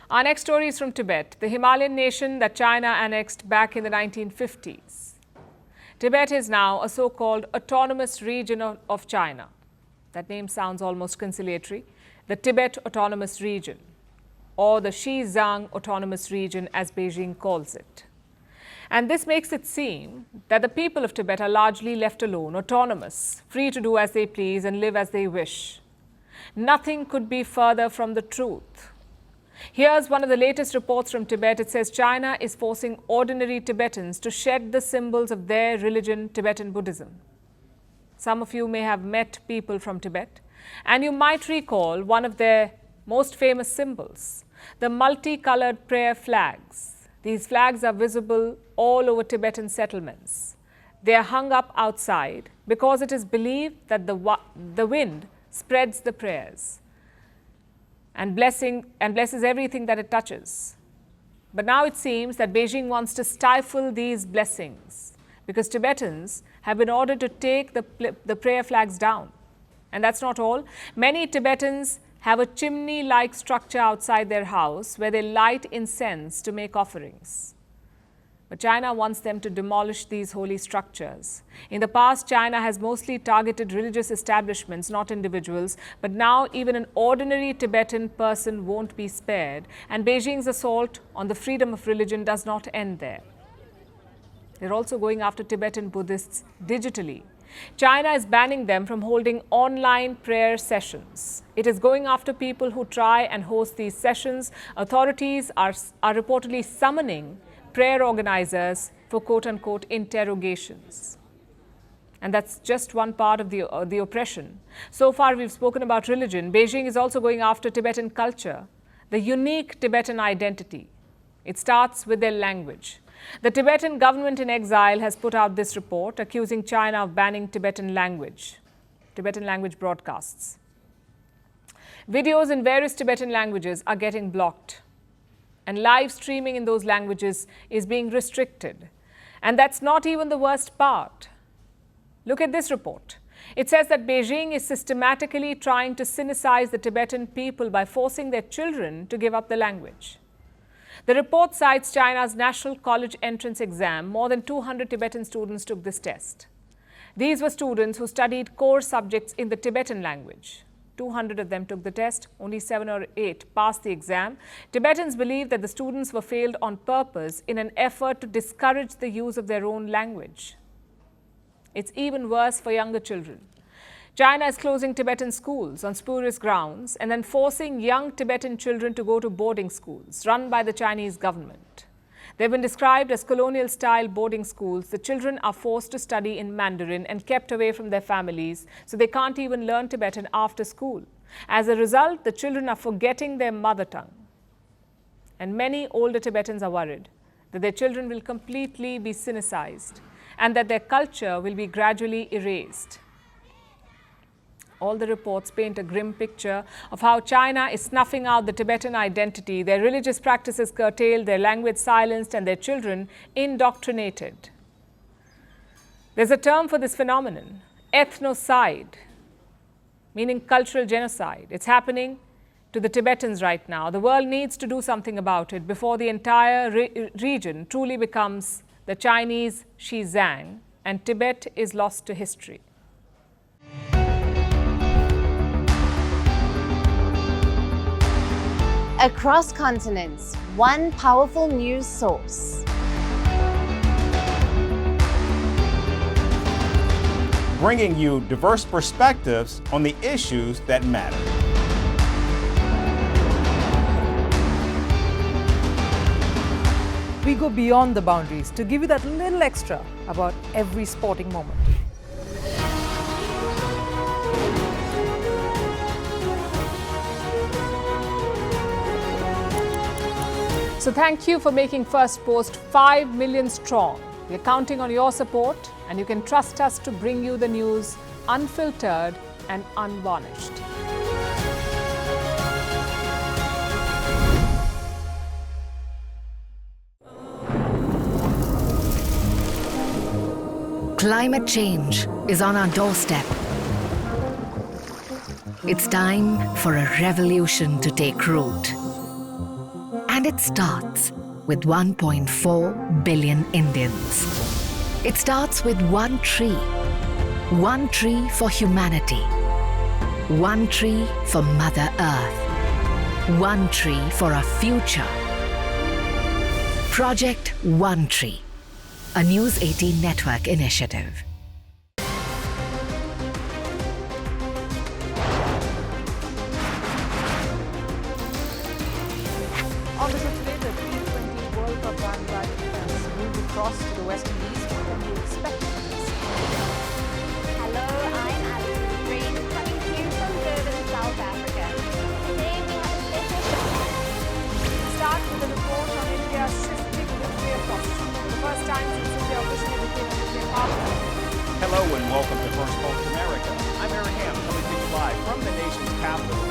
Our next story is from Tibet, the Himalayan nation that China annexed back in the 1950s. Tibet is now a so-called autonomous region of China. That name sounds almost conciliatory. The Tibet Autonomous Region, or the Xizang Autonomous Region as Beijing calls it. And this makes it seem that the people of Tibet are largely left alone, autonomous, free to do as they please and live as they wish. Nothing could be further from the truth. Here's one of the latest reports from Tibet. It says China is forcing ordinary Tibetans to shed the symbols of their religion, Tibetan Buddhism. Some of you may have met people from Tibet, and you might recall one of their most famous symbols, the multicolored prayer flags. These flags are visible all over Tibetan settlements. They are hung up outside because it is believed that the wind spreads the prayers and blesses everything that it touches. But now it seems that Beijing wants to stifle these blessings because Tibetans have been ordered to take the prayer flags down. And that's not all. Many Tibetans have a chimney-like structure outside their house where they light incense to make offerings. But China wants them to demolish these holy structures. In the past, China has mostly targeted religious establishments, not individuals. But now even an ordinary Tibetan person won't be spared. And Beijing's assault on the freedom of religion does not end there. They're also going after Tibetan Buddhists digitally. China is banning them from holding online prayer sessions. It is going after people who try and host these sessions. Authorities are reportedly summoning prayer organizers for quote-unquote interrogations. And that's just one part of the oppression. So far, we've spoken about religion. Beijing is also going after Tibetan culture, the unique Tibetan identity. It starts with their language. The Tibetan government in exile has put out this report accusing China of banning Tibetan language broadcasts. Videos in various Tibetan languages are getting blocked, and live streaming in those languages is being restricted. And that's not even the worst part. Look at this report. It says that Beijing is systematically trying to sinicize the Tibetan people by forcing their children to give up the language. The report cites China's National College Entrance Exam. More than 200 Tibetan students took this test. These were students who studied core subjects in the Tibetan language. 200 of them took the test, only 7 or 8 passed the exam. Tibetans believe that the students were failed on purpose in an effort to discourage the use of their own language. It's even worse for younger children. China is closing Tibetan schools on spurious grounds and then forcing young Tibetan children to go to boarding schools run by the Chinese government. They've been described as colonial-style boarding schools. The children are forced to study in Mandarin and kept away from their families, so they can't even learn Tibetan after school. As a result, the children are forgetting their mother tongue. And many older Tibetans are worried that their children will completely be sinicized and that their culture will be gradually erased. All the reports paint a grim picture of how China is snuffing out the Tibetan identity, their religious practices curtailed, their language silenced, and their children indoctrinated. There's a term for this phenomenon, ethnocide, meaning cultural genocide. It's happening to the Tibetans right now. The world needs to do something about it before the entire region truly becomes the Chinese Xizang and Tibet is lost to history. Across continents, one powerful news source. Bringing you diverse perspectives on the issues that matter. We go beyond the boundaries to give you that little extra about every sporting moment. So thank you for making Firstpost 5 million strong. We're counting on your support, and you can trust us to bring you the news unfiltered and unvarnished. Climate change is on our doorstep. It's time for a revolution to take root. And it starts with 1.4 billion Indians. It starts with one tree for humanity, one tree for Mother Earth, one tree for a future. Project One Tree, a News 18 network initiative. On the show today, the T20 World Cup bandwagon has moved across to the West Indies. What can we expect from this? Hello, I'm Alison Green, coming to you from Durban, South Africa. Today we have a special show. Start with a report on India's shifting nuclear posture. The first time since India officially became a nuclear power. Hello and welcome to Firstpost America. I'm Aaron Ham, coming to you live from the nation's capital,